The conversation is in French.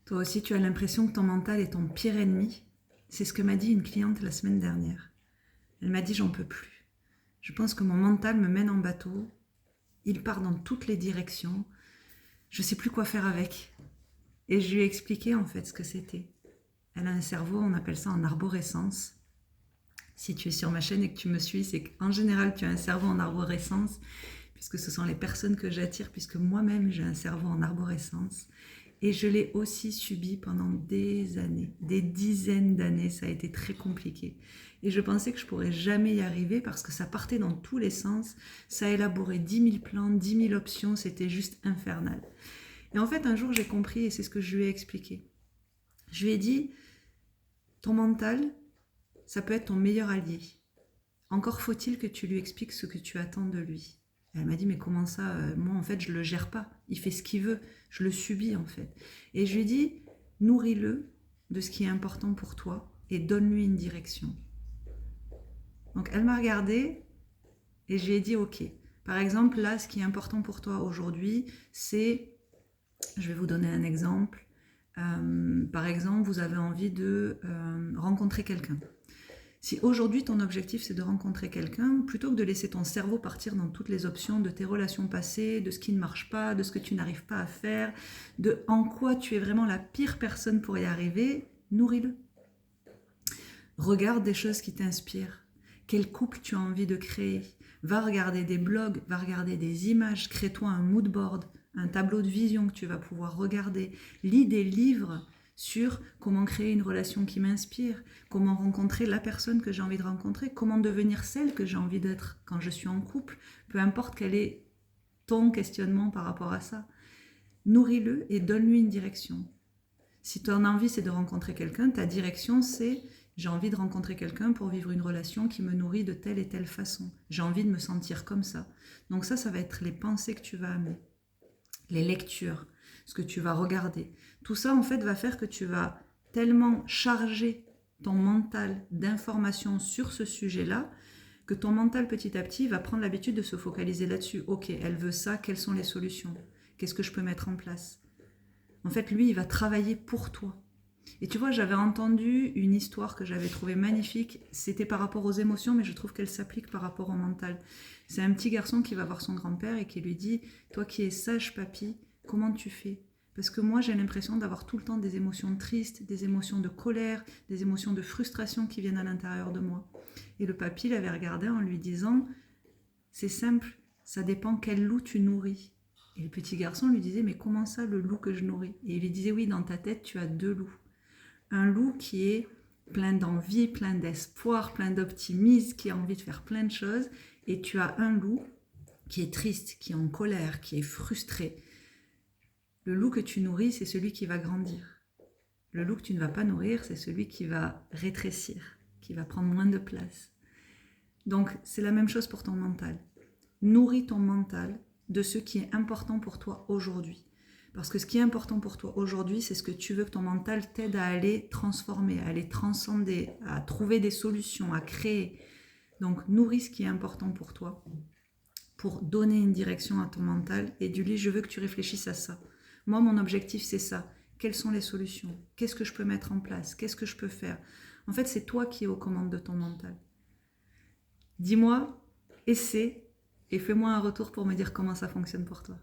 Toi aussi, tu as l'impression que ton mental est ton pire ennemi. C'est ce que m'a dit une cliente la semaine dernière. Elle m'a dit, j'en peux plus. Je pense que mon mental me mène en bateau. Il part dans toutes les directions. Je ne sais plus quoi faire avec. Et je lui ai expliqué en fait ce que c'était. Elle a un cerveau, on appelle ça en arborescence. Si tu es sur ma chaîne et que tu me suis, c'est qu'en général, tu as un cerveau en arborescence, puisque ce sont les personnes que j'attire, puisque moi-même, j'ai un cerveau en arborescence. Et je l'ai aussi subi pendant des années, des dizaines d'années. Ça a été très compliqué. Et je pensais que je pourrais jamais y arriver parce que ça partait dans tous les sens. Ça élaborait 10 000 plans, 10 000 options. C'était juste infernal. Et en fait, un jour, j'ai compris et c'est ce que je lui ai expliqué. Je lui ai dit, ton mental, ça peut être ton meilleur allié. Encore faut-il que tu lui expliques ce que tu attends de lui. Elle m'a dit, mais comment ça, moi en fait je le gère pas, il fait ce qu'il veut, je le subis en fait. Et je lui ai dit, nourris-le de ce qui est important pour toi et donne-lui une direction. Donc elle m'a regardée et je lui ai dit, ok, par exemple là ce qui est important pour toi aujourd'hui c'est, je vais vous donner un exemple, par exemple vous avez envie de rencontrer quelqu'un. Si aujourd'hui ton objectif c'est de rencontrer quelqu'un, plutôt que de laisser ton cerveau partir dans toutes les options de tes relations passées, de ce qui ne marche pas, de ce que tu n'arrives pas à faire, de en quoi tu es vraiment la pire personne pour y arriver, nourris-le. Regarde des choses qui t'inspirent. Quel couple tu as envie de créer? Va regarder des blogs, va regarder des images, crée-toi un mood board, un tableau de vision que tu vas pouvoir regarder. Lis des livres sur comment créer une relation qui m'inspire, comment rencontrer la personne que j'ai envie de rencontrer, comment devenir celle que j'ai envie d'être quand je suis en couple, peu importe quel est ton questionnement par rapport à ça. Nourris-le et donne-lui une direction. Si ton envie c'est de rencontrer quelqu'un, ta direction c'est j'ai envie de rencontrer quelqu'un pour vivre une relation qui me nourrit de telle et telle façon. J'ai envie de me sentir comme ça. Donc ça va être les pensées que tu vas amener, les lectures, ce que tu vas regarder. Tout ça, en fait, va faire que tu vas tellement charger ton mental d'informations sur ce sujet-là que ton mental, petit à petit, va prendre l'habitude de se focaliser là-dessus. Ok, elle veut ça, quelles sont les solutions? Qu'est-ce que je peux mettre en place? En fait, lui, il va travailler pour toi. Et tu vois, j'avais entendu une histoire que j'avais trouvée magnifique. C'était par rapport aux émotions, mais je trouve qu'elle s'applique par rapport au mental. C'est un petit garçon qui va voir son grand-père et qui lui dit « Toi qui es sage, papy, comment tu fais ?» Parce que moi, j'ai l'impression d'avoir tout le temps des émotions tristes, des émotions de colère, des émotions de frustration qui viennent à l'intérieur de moi. Et le papy l'avait regardé en lui disant « C'est simple, ça dépend quel loup tu nourris. » Et le petit garçon lui disait « Mais comment ça, le loup que je nourris ?» Et il lui disait « Oui, dans ta tête, tu as deux loups. Un loup qui est plein d'envie, plein d'espoir, plein d'optimisme, qui a envie de faire plein de choses. Et tu as un loup qui est triste, qui est en colère, qui est frustré. Le loup que tu nourris, c'est celui qui va grandir. Le loup que tu ne vas pas nourrir, c'est celui qui va rétrécir, qui va prendre moins de place. Donc, c'est la même chose pour ton mental. Nourris ton mental de ce qui est important pour toi aujourd'hui. Parce que ce qui est important pour toi aujourd'hui, c'est ce que tu veux que ton mental t'aide à aller transformer, à aller transcender, à trouver des solutions, à créer. Donc, nourris ce qui est important pour toi, pour donner une direction à ton mental. Et du lit, je veux que tu réfléchisses à ça. Moi, mon objectif, c'est ça. Quelles sont les solutions? Qu'est-ce que je peux mettre en place? Qu'est-ce que je peux faire? En fait, c'est toi qui es aux commandes de ton mental. Dis-moi, essaie, et fais-moi un retour pour me dire comment ça fonctionne pour toi.